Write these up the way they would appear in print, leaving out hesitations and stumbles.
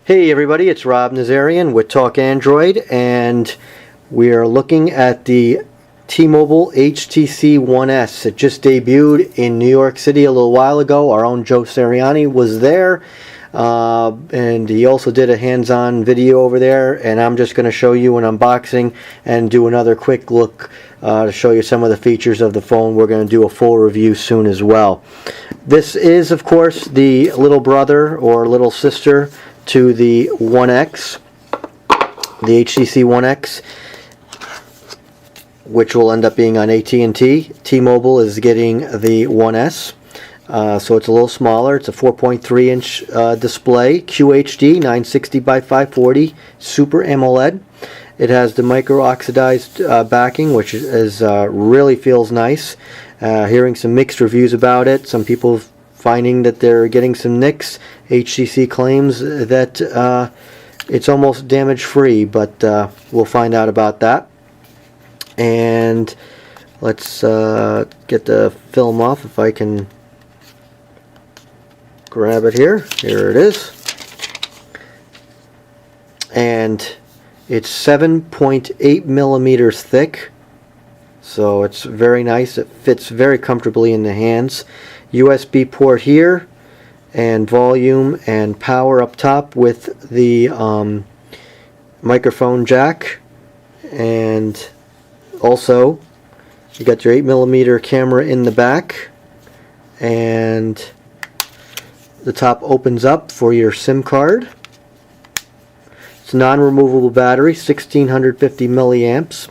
Hey everybody, it's Rob Nazarian with Talk Android, and we are looking at the T-Mobile HTC One S. It just debuted in New York City a little while ago. Our own Joe Seriani was there, and he also did a hands-on video over there, and I'm just going to show you an unboxing and do another quick look to show you some of the features of the phone. We're going to do a full review soon as well. This is, of course, the little brother or little sister to the One X, the HTC One X, which will end up being on AT&T. T-Mobile is getting the One S, so it's a little smaller. It's a 4.3 inch display, QHD, 960 by 540, Super AMOLED. It has the micro-oxidized backing, which is really feels nice. Hearing some mixed reviews about it. Some people finding that they're getting some nicks. HTC claims that it's almost damage-free, but we'll find out about that. And let's get the film off if I can grab it here. Here it is. And it's 7.8 millimeters thick, so it's very nice. It fits very comfortably in the hands. USB port here, and volume and power up top with the microphone jack, and also you got your 8mm camera in the back, and the top opens up for your SIM card. It's non-removable battery, 1650 milliamps.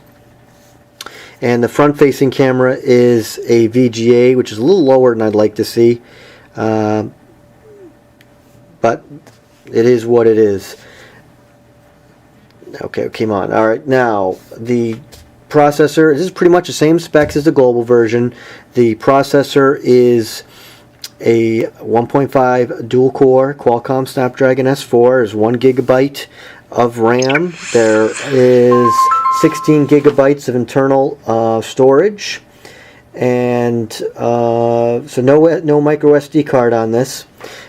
And the front-facing camera is a VGA, which is a little lower than I'd like to see, but it is what it is. Okay, came on. All right, now the processor. This is pretty much the same specs as the global version. The processor is a 1.5 dual-core Qualcomm Snapdragon S4. There's 1 GB of RAM. There is 16 gigabytes of internal storage, and so no micro SD card on this.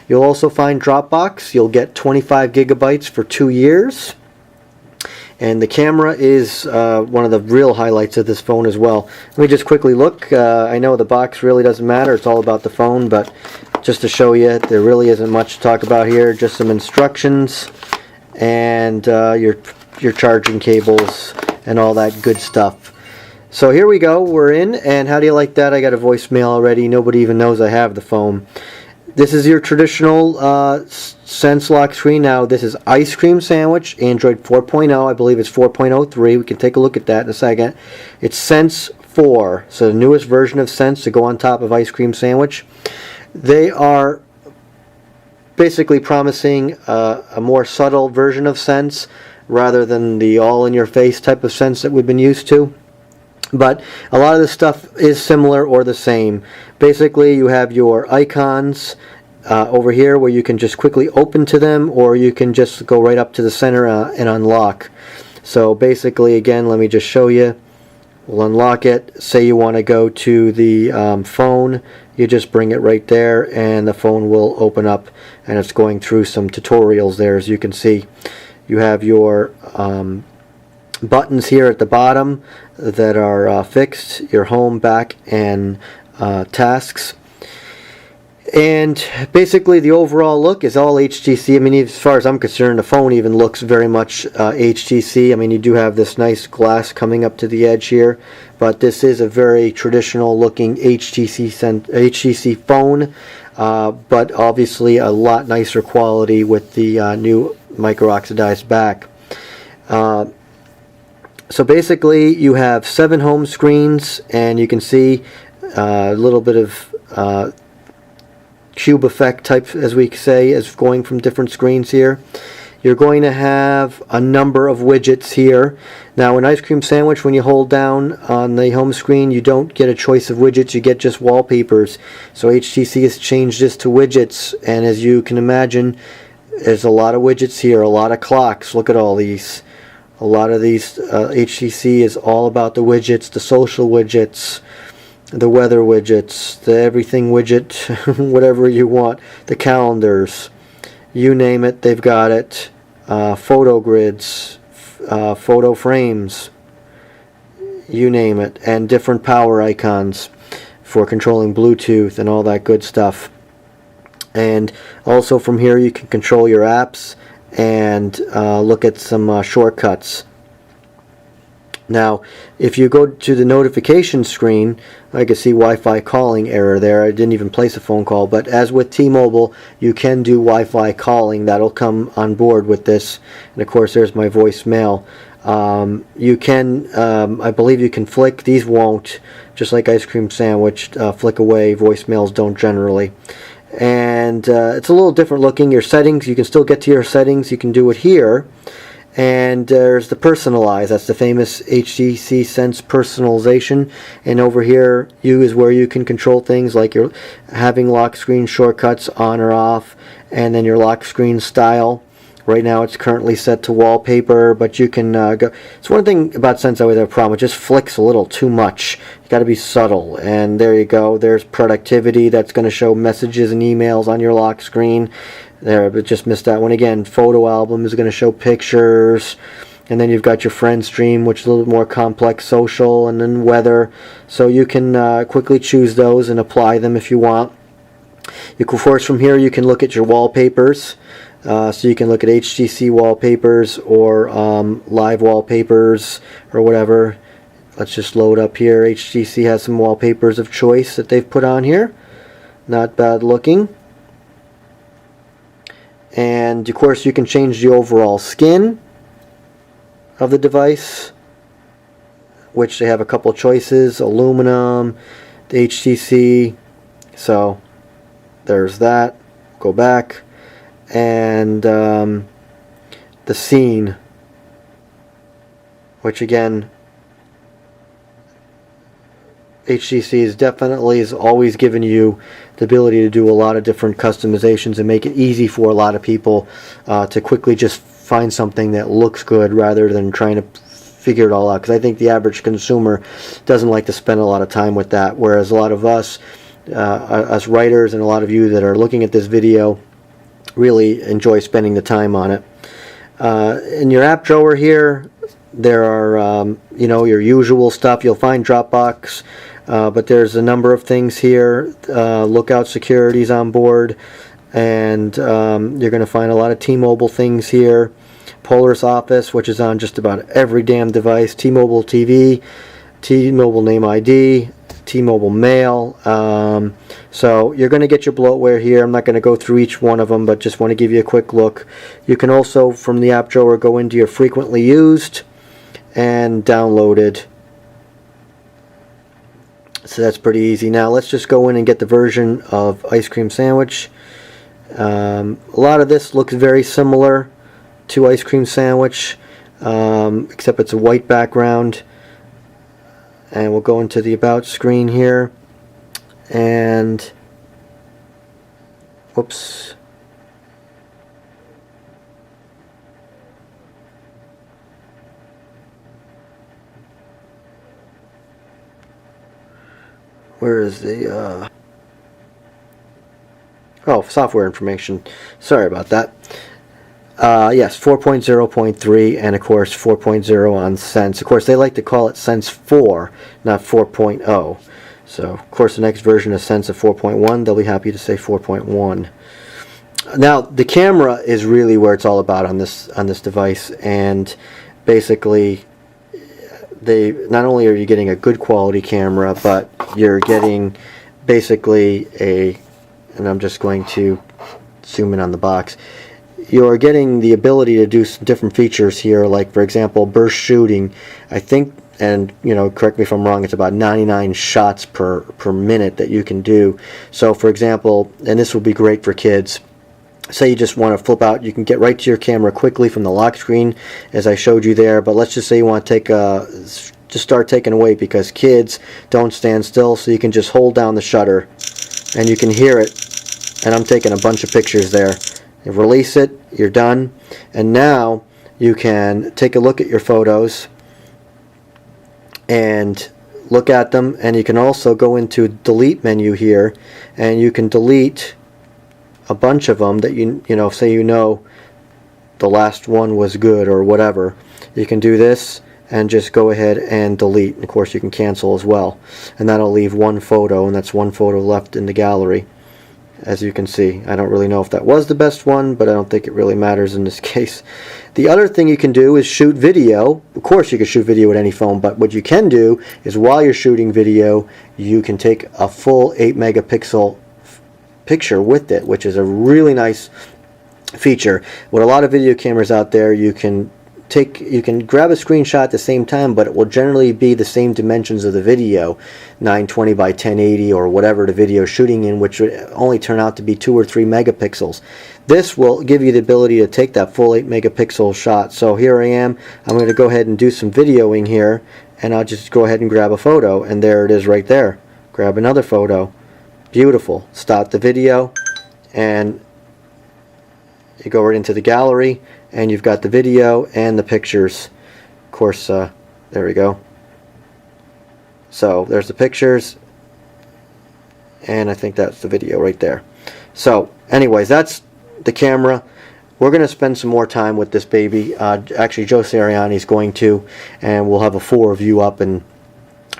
You'll also find Dropbox. You'll get 25 gigabytes for 2 years, and the camera is one of the real highlights of this phone as well. Let me just quickly look. I know the box really doesn't matter, it's all about the phone, but just to show you, there really isn't much to talk about here. Just some instructions and your charging cables and all that good stuff. So here we go, we're in, and how do you like that? I got a voicemail already. Nobody even knows I have the phone. This is your traditional Sense lock screen. Now this is Ice Cream Sandwich, Android 4.0. I believe it's 4.03. We can take a look at that in a second. It's Sense 4, so the newest version of Sense to go on top of Ice Cream Sandwich. They are basically promising a more subtle version of Sense rather than the all-in-your-face type of Sense that we've been used to. But a lot of this stuff is similar or the same. Basically, you have your icons over here where you can just quickly open to them, or you can just go right up to the center and unlock. So basically, again, let me just show you. We'll unlock it. Say you want to go to the phone. You just bring it right there, and the phone will open up, and it's going through some tutorials there, as you can see. You have your buttons here at the bottom that are fixed, your home, back, and tasks. And basically the overall look is all HTC. I mean, as far as I'm concerned, the phone even looks very much HTC. I mean, you do have this nice glass coming up to the edge here, but this is a very traditional looking HTC phone, but obviously a lot nicer quality with the new micro-oxidized back. So basically you have 7 home screens, and you can see a little bit of cube effect type, as we say, as going from different screens here. You're going to have a number of widgets here. Now in Ice Cream Sandwich, when you hold down on the home screen, you don't get a choice of widgets, you get just wallpapers. So HTC has changed this to widgets, and as you can imagine, there's a lot of widgets here, a lot of clocks. Look at all these. A lot of these, HTC is all about the widgets, the social widgets, the weather widgets, the everything widget, whatever you want, the calendars, you name it, they've got it. photo grids, photo frames, you name it, and different power icons for controlling Bluetooth and all that good stuff. And also from here you can control your apps and look at some shortcuts. Now, if you go to the notification screen, I can see Wi-Fi calling error there. I didn't even place a phone call, but as with T-Mobile, you can do Wi-Fi calling. That'll come on board with this. And of course, there's my voicemail. You can, I believe you can flick. These won't, just like Ice Cream Sandwich, flick away. Voicemails don't generally. And it's a little different looking. Your settings, you can still get to your settings. You can do it here. And there's the personalize. That's the famous HTC Sense personalization. And over here, is where you can control things like your having lock screen shortcuts on or off, and then your lock screen style. Right now, it's currently set to wallpaper, but you can go. It's one thing about Sense I always have a problem. It just flicks a little too much. You got to be subtle. And there you go. There's productivity. That's going to show messages and emails on your lock screen. There, but just missed that one again. Photo album is going to show pictures, and then you've got your friend stream, which is a little bit more complex, social, and then weather. So you can quickly choose those and apply them if you want. You can, of course, from here you can look at your wallpapers. So you can look at HTC wallpapers or live wallpapers or whatever. Let's just load up here. HTC has some wallpapers of choice that they've put on here. Not bad looking. And of course you can change the overall skin of the device, which they have a couple choices: aluminum, the HTC. So there's that. Go back. And the scene, which again, HTC is always given you the ability to do a lot of different customizations and make it easy for a lot of people to quickly just find something that looks good rather than trying to figure it all out. Because I think the average consumer doesn't like to spend a lot of time with that, whereas a lot of us writers and a lot of you that are looking at this video really enjoy spending the time on it. In your app drawer here, there are your usual stuff. You'll find Dropbox, but there's a number of things here. Lookout Security's on board, and you're going to find a lot of T-Mobile things here. Polaris Office, which is on just about every damn device. T-Mobile TV, T-Mobile Name ID, T-Mobile Mail. So you're going to get your bloatware here. I'm not going to go through each one of them, but just want to give you a quick look. You can also, from the app drawer, go into your frequently used and downloaded. So that's pretty easy. Now let's just go in and get the version of Ice Cream Sandwich. A lot of this looks very similar to Ice Cream Sandwich, except it's a white background. And we'll go into the About screen here. And, whoops. Where is the, software information. Sorry about that. Yes, 4.0.3 and of course 4.0 on Sense. Of course, they like to call it Sense 4, not 4.0. So, of course, the next version of Sense of 4.1, they'll be happy to say 4.1. Now, the camera is really where it's all about on this device, and basically, not only are you getting a good quality camera, but you're getting basically and I'm just going to zoom in on the box. You're getting the ability to do some different features here, like for example burst shooting. I think, and correct me if I'm wrong, it's about 99 shots per minute that you can do. So for example, and this will be great for kids, say you just want to flip out, you can get right to your camera quickly from the lock screen as I showed you there. But let's just say you want to just start taking away, because kids don't stand still, so you can just hold down the shutter and you can hear it, and I'm taking a bunch of pictures there. You release it, you're done, and now you can take a look at your photos and look at them, and you can also go into delete menu here, and you can delete a bunch of them that say the last one was good or whatever. You can do this and just go ahead and delete. Of course, you can cancel as well, and that'll leave one photo, and that's one photo left in the gallery. As you can see, I don't really know if that was the best one, but I don't think it really matters in this case. The other thing you can do is shoot video. Of course, you can shoot video with any phone, but what you can do is while you're shooting video, you can take a full 8 megapixel picture with it, which is a really nice feature. With a lot of video cameras out there, you can grab a screenshot at the same time, but it will generally be the same dimensions of the video, 920 by 1080 or whatever the video is shooting in, which would only turn out to be 2 or 3 megapixels. This will give you the ability to take that full 8 megapixel shot. So here I am. I'm going to go ahead and do some videoing here, and I'll just go ahead and grab a photo, and there it is right there. Grab another photo. Beautiful. Stop the video, and you go right into the gallery, and you've got the video and the pictures. Of course, there we go. So there's the pictures, and I think that's the video right there. So anyways, that's the camera. We're going to spend some more time with this baby. Actually, Joe Sariani is going to, and we'll have a full review up in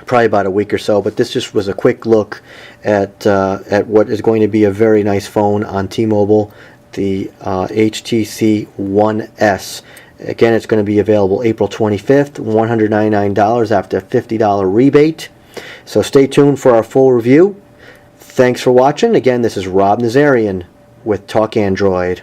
probably about a week or so. But this just was a quick look at what is going to be a very nice phone on T-Mobile, the HTC One S. Again, it's going to be available April 25th, $199 after a $50 rebate. So stay tuned for our full review. Thanks for watching. Again, this is Rob Nazarian with Talk Android.